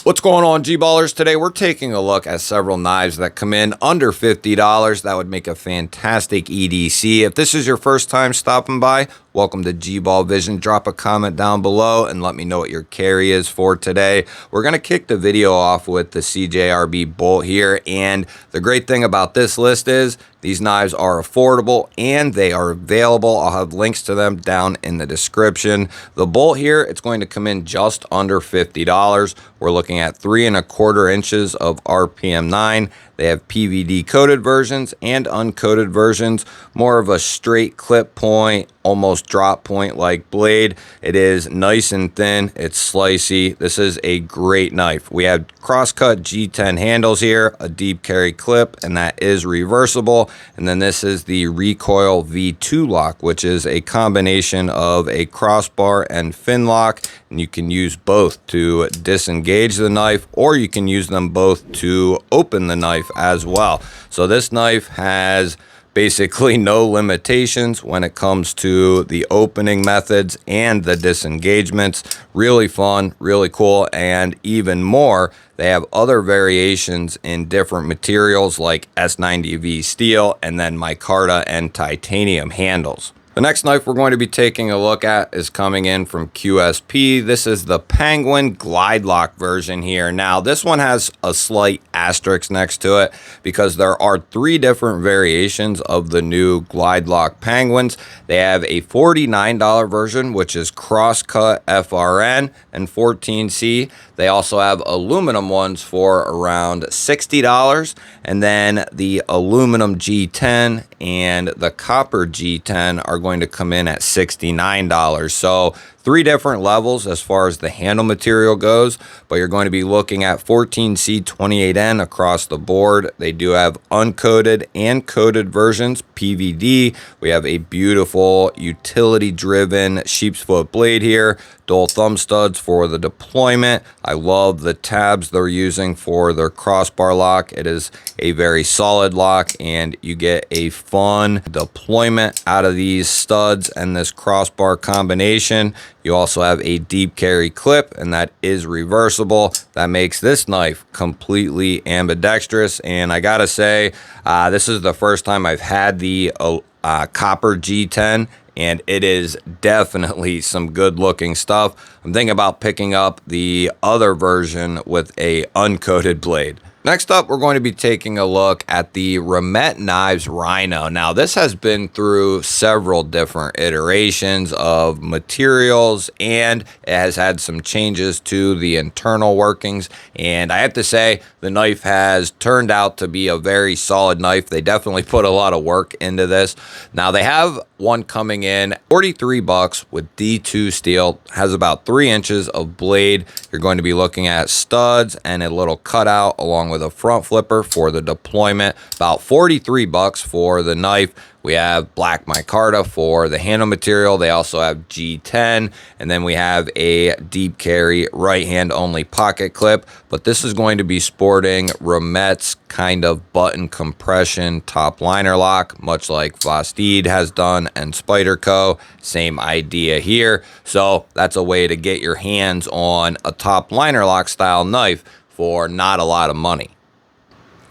What's going on, G-Ballers? Today we're taking a look at several knives that come in under $50. That would make a fantastic EDC. If this is your first time stopping by, welcome to GBall Vision. Drop a comment down below and let me know what your carry is for today. We're going to kick the video off with the CJRB bolt here, and the great thing about this list is these knives are affordable and they are available. I'll have links to them down in the description. The bolt here, it's going to come in just under $50. We're looking at 3 1/4 inches of RPM 9. They have PVD coated versions and uncoated versions. More of a straight clip point, almost drop point like blade. It is nice and thin. It's slicey. This is a great knife. We have crosscut G10 handles here, a deep carry clip, and that is reversible. And then this is the recoil V2 lock, which is a combination of a crossbar and fin lock. And you can use both to disengage the knife, or you can use them both to open the knife as well. So this knife has basically no limitations when it comes to the opening methods and the disengagements. Really fun, really cool, and even more, they have other variations in different materials like S90V steel and then micarta and titanium handles. The next knife we're going to be taking a look at is coming in from QSP. This is the Penguin Glide Lock version here. Now, this one has a slight asterisk next to it because there are 3 different variations of the new Glide Lock Penguins. They have a $49 version, which is crosscut FRN and 14C. They also have aluminum ones for around $60, and then the aluminum G10 and the copper G10 are going to come in at $69. So 3 different levels as far as the handle material goes, but you're going to be looking at 14C 28N across the board. They do have uncoated and coated versions, PVD. We have a beautiful utility driven sheep's foot blade here, dual thumb studs for the deployment. I love the tabs they're using for their crossbar lock. It is a very solid lock, and you get a fun deployment out of these studs and this crossbar combination. You also have a deep carry clip, and that is reversible. That makes this knife completely ambidextrous. And I gotta say, this is the first time I've had the copper G10, and it is definitely some good looking stuff. I'm thinking about picking up the other version with a uncoated blade. Next up, we're going to be taking a look at the Remet Knives Rhino. Now, this has been through several different iterations of materials, and it has had some changes to the internal workings. And I have to say, the knife has turned out to be a very solid knife. They definitely put a lot of work into this. Now, they have one coming in $43 with D2 steel, has about 3 inches of blade. You're going to be looking at studs and a little cutout along with a front flipper for the deployment. About $43 for the knife. We have black micarta for the handle material. They also have G10, and then we have a deep carry right hand only pocket clip, but this is going to be sporting Remet's kind of button compression top liner lock, much like Vostede has done and Spyderco. Same idea here. So that's a way to get your hands on a top liner lock style knife for not a lot of money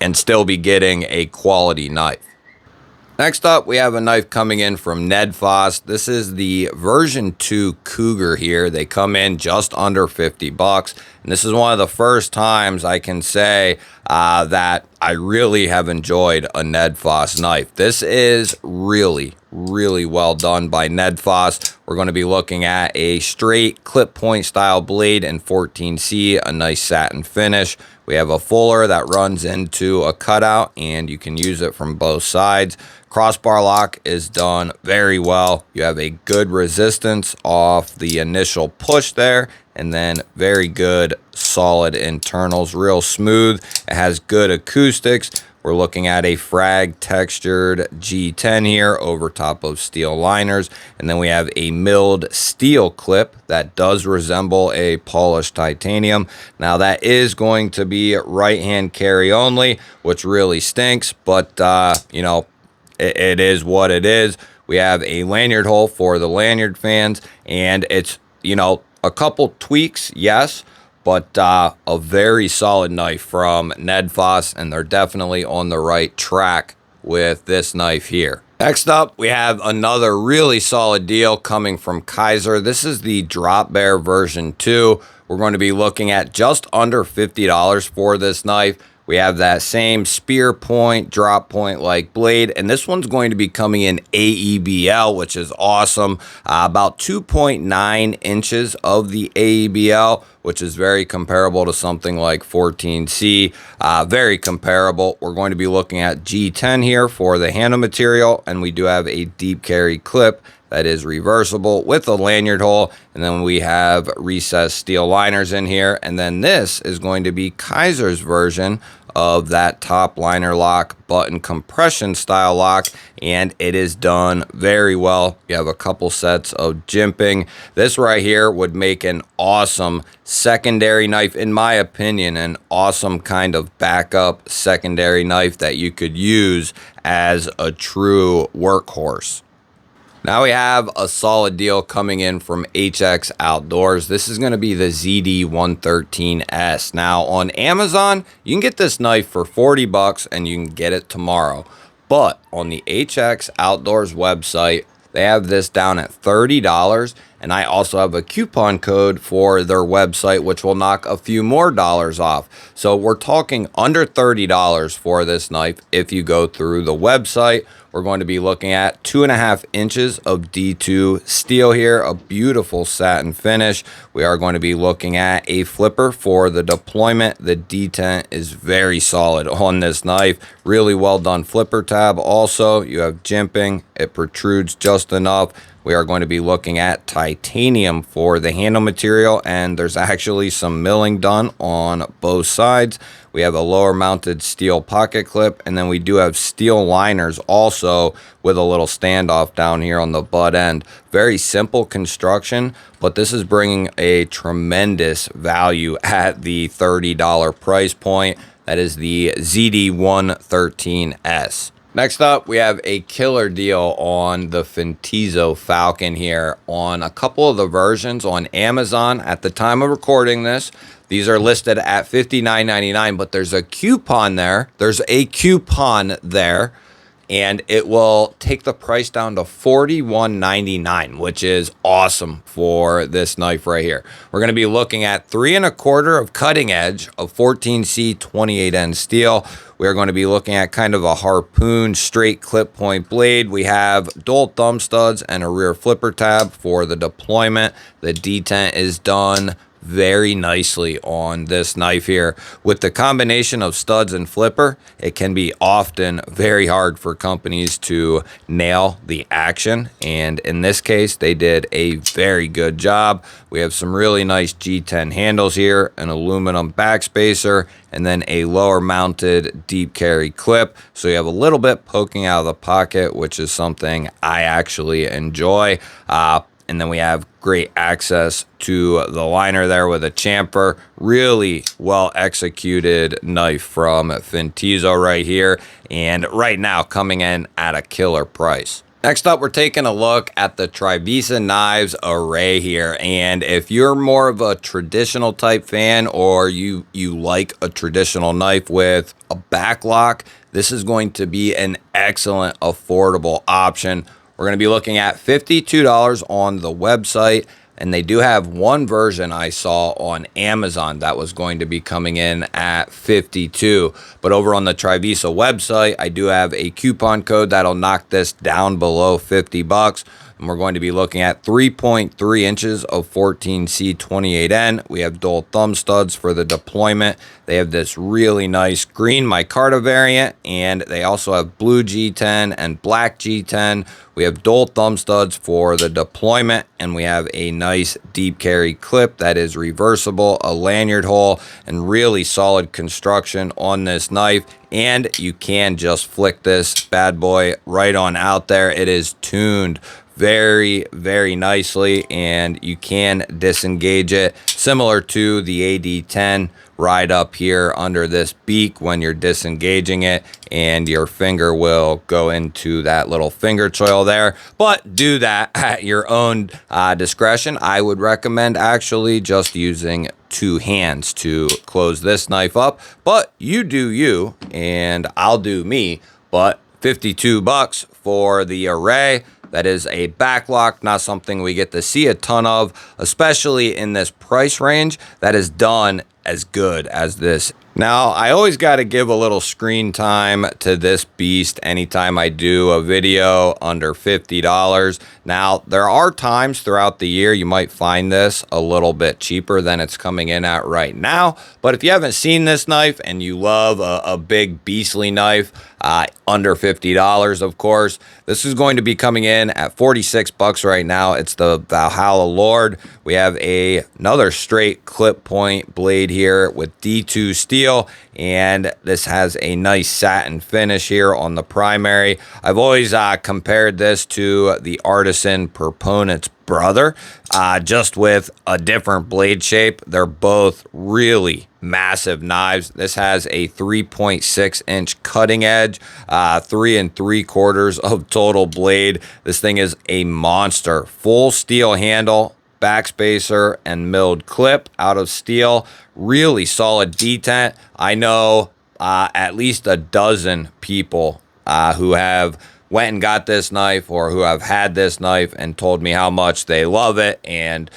and still be getting a quality knife. Next up, we have a knife coming in from Nedfoss. This is the version 2 Cougar here. They come in just under $50. And this is one of the first times I can say that I really have enjoyed a Nedfoss knife. This is really well done by Nedfoss. We're going to be looking at a straight clip point style blade in 14C, a nice satin finish. We have a fuller that runs into a cutout, and you can use it from both sides. Crossbar lock is done very well. You have a good resistance off the initial push there, and then very good solid internals, real smooth. It has good acoustics. We're looking at a frag textured G10 here over top of steel liners. And then we have a milled steel clip that does resemble a polished titanium. Now that is going to be right hand carry only, which really stinks, but you know, it is what it is. We have a lanyard hole for the lanyard fans, and it's, you know, a couple tweaks, yes, but a very solid knife from Ned Foss, and they're definitely on the right track with this knife here. Next up, we have another really solid deal coming from Kaiser. This is the Drop Bear version 2. We're going to be looking at just under $50 for this knife. We have that same spear point, drop point like blade, and this one's going to be coming in AEBL, which is awesome. About 2.9 inches of the AEBL, which is very comparable to something like 14C. Very comparable. We're going to be looking at G10 here for the handle material, and we do have a deep carry clip that is reversible with a lanyard hole, and then we have recessed steel liners in here, and then this is going to be Kaiser's version of that top liner lock button compression style lock, and it is done very well. You have a couple sets of jimping. This right here would make an awesome secondary knife, in my opinion, an awesome kind of backup secondary knife that you could use as a true workhorse. Now we have a solid deal coming in from HX Outdoors. This is going to be the ZD113S. Now on Amazon, you can get this knife for 40 bucks and you can get it tomorrow. But on the HX Outdoors website, they have this down at $30, and I also have a coupon code for their website, which will knock a few more dollars off. So we're talking under $30 for this knife if you go through the website. We're going to be looking at 2.5 inches of D2 steel here, a beautiful satin finish. We are going to be looking at a flipper for the deployment. The detent is very solid on this knife. Really well done flipper tab. Also, you have jimping. It protrudes just enough. We are going to be looking at titanium for the handle material, and there's actually some milling done on both sides. We have a lower mounted steel pocket clip, and then we do have steel liners also with a little standoff down here on the butt end. Very simple construction, but this is bringing a tremendous value at the $30 price point. That is the ZD113S. Next up, we have a killer deal on the Fintizo Falcon here on a couple of the versions on Amazon. At the time of recording this, these are listed at $59.99, but there's a coupon there. And it will take the price down to $41.99, which is awesome for this knife right here. We're going to be looking at 3 1/4 of cutting edge of 14C 28N steel. We're going to be looking at kind of a harpoon straight clip point blade. We have dual thumb studs and a rear flipper tab for the deployment. The detent is done very nicely on this knife here. With the combination of studs and flipper, it can be often very hard for companies to nail the action, and in this case they did a very good job. We have some really nice G10 handles here, an aluminum backspacer, and then a lower mounted deep carry clip, so you have a little bit poking out of the pocket, which is something I actually enjoy. And then we have great access to the liner there with a chamfer. Really well executed knife from Fintizo right here. And right now coming in at a killer price. Next up, we're taking a look at the Trivisa knives array here. And if you're more of a traditional type fan, or you like a traditional knife with a back lock, this is going to be an excellent affordable option. We're going to be looking at $52 on the website, and they do have one version I saw on Amazon that was going to be coming in at $52. But over on the Trivisa website, I do have a coupon code that'll knock this down below 50 bucks. And we're going to be looking at 3.3 inches of 14C 28N. We have dual thumb studs for the deployment. They have this really nice green micarta variant, and they also have blue G10 and black G10. We have dual thumb studs for the deployment, and we have a nice deep carry clip that is reversible, a lanyard hole, and really solid construction on this knife. And you can just flick this bad boy right on out there. It is tuned very, very nicely, and you can disengage it similar to the AD10 right up here under this beak when you're disengaging it, and your finger will go into that little finger choil there. But do that at your own discretion. I would recommend actually just using 2 hands to close this knife up, but you do you and I'll do me. But $52 for the array. That is a backlock, not something we get to see a ton of, especially in this price range that is done as good as this. Now, I always got to give a little screen time to this beast anytime I do a video under $50. Now, there are times throughout the year you might find this a little bit cheaper than it's coming in at right now. But if you haven't seen this knife and you love a big beastly knife, under $50, of course, this is going to be coming in at $46 right now. It's the Valhalla Lord. We have another straight clip point blade here with D2 steel, and this has a nice satin finish here on the primary. I've always compared this to the Artisan Proponent's brother, just with a different blade shape. They're both really massive knives. This has a 3.6-inch cutting edge, 3 3/4 of total blade. This thing is a monster. Full steel handle, backspacer, and milled clip out of steel. Really solid detent. I know at least a dozen people who have went and got this knife or who have had this knife and told me how much they love it, and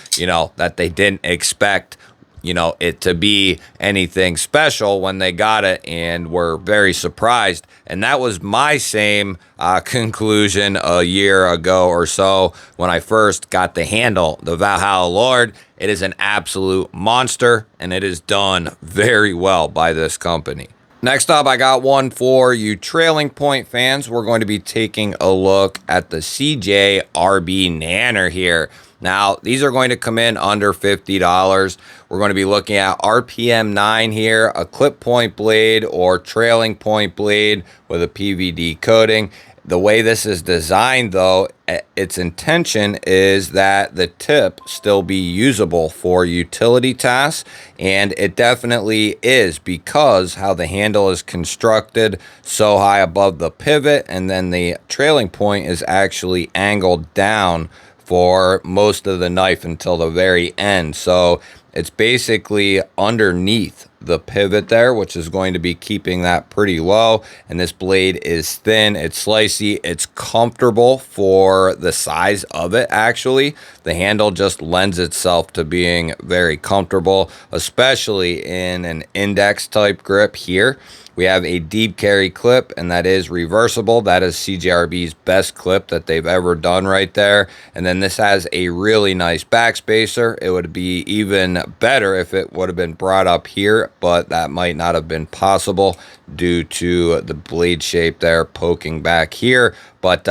that they didn't expect it to be anything special when they got it and were very surprised. And that was my same conclusion a year ago or so when I first got the handle, the Valhalla Lord. It is an absolute monster, and it is done very well by this company. Next up, I got one for you trailing point fans. We're going to be taking a look at the CJRB Nanner here. Now, these are going to come in under $50. We're going to be looking at RPM 9 here, a clip point blade or trailing point blade with a PVD coating. The way this is designed, though, its intention is that the tip still be usable for utility tasks, and it definitely is because how the handle is constructed so high above the pivot, and then the trailing point is actually angled down for most of the knife until the very end. So it's basically underneath the pivot there, which is going to be keeping that pretty low. And this blade is thin, it's slicey, it's comfortable for the size of it. Actually, the handle just lends itself to being very comfortable, especially in an index type grip here. We have a deep carry clip, and that is reversible. That is CJRB's best clip that they've ever done right there. And then this has a really nice backspacer. It would be even better if it would have been brought up here, but that might not have been possible due to the blade shape there poking back here. But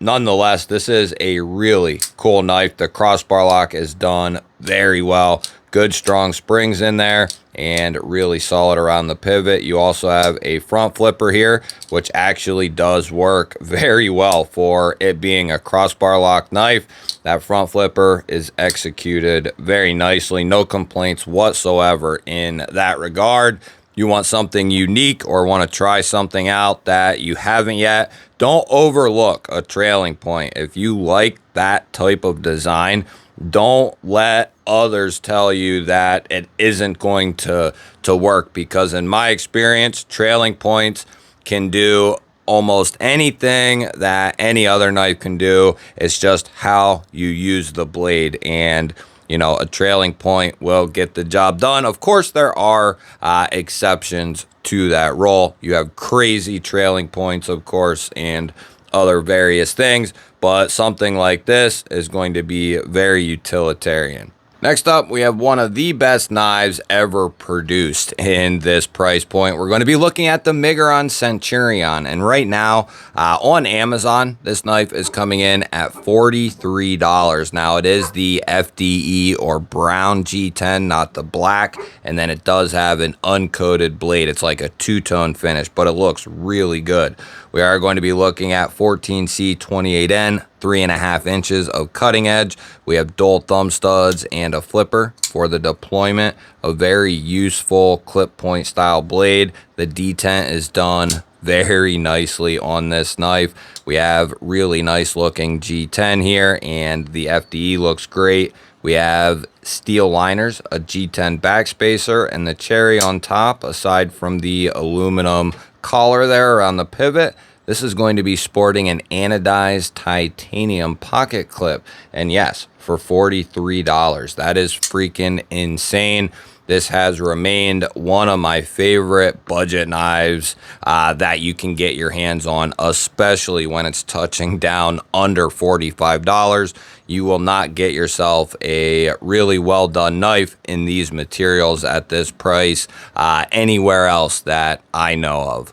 nonetheless, this is a really cool knife. The crossbar lock is done very well. Good strong springs in there and really solid around the pivot. You also have a front flipper here, which actually does work very well for it being a crossbar lock knife. That front flipper is executed very nicely. No complaints whatsoever in that regard. You want something unique or want to try something out that you haven't yet, don't overlook a trailing point. If you like that type of design, don't let others tell you that it isn't going to work, because in my experience, trailing points can do almost anything that any other knife can do. It's just how you use the blade, and a trailing point will get the job done. Of course, there are exceptions to that rule. You have crazy trailing points, of course, and other various things, but something like this is going to be very utilitarian. Next up, we have one of the best knives ever produced in this price point. We're going to be looking at the Migron Centurion, and right now on Amazon, this knife is coming in at $43. Now, it is the FDE or brown G10, not the black, and then it does have an uncoated blade. It's like a two-tone finish, but it looks really good. We are going to be looking at 14C28N, 3.5 inches of cutting edge. We have dual thumb studs and a flipper for the deployment. A very useful clip point style blade. The detent is done very nicely on this knife. We have really nice looking G10 here, and the FDE looks great. We have steel liners, a G10 backspacer, and the cherry on top, aside from the aluminum collar there around the pivot. This is going to be sporting an anodized titanium pocket clip. And yes, for $43. That is freaking insane. This has remained one of my favorite budget knives that you can get your hands on, especially when it's touching down under $45. You will not get yourself a really well done knife in these materials at this price anywhere else that I know of.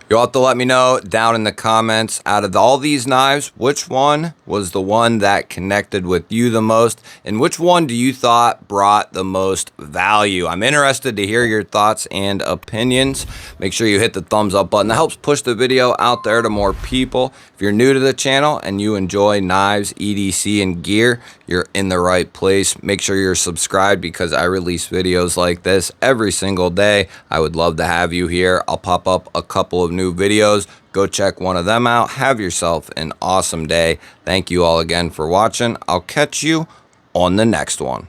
You'll have to let me know down in the comments, out of all these knives, which one was the one that connected with you the most, and which one do you thought brought the most value? I'm interested to hear your thoughts and opinions. Make sure you hit the thumbs up button. That helps push the video out there to more people. If you're new to the channel and you enjoy knives, EDC, and gear, you're in the right place. Make sure you're subscribed because I release videos like this every single day. I would love to have you here. I'll pop up a couple of new videos. Go check one of them out. Have yourself an awesome day. Thank you all again for watching. I'll catch you on the next one.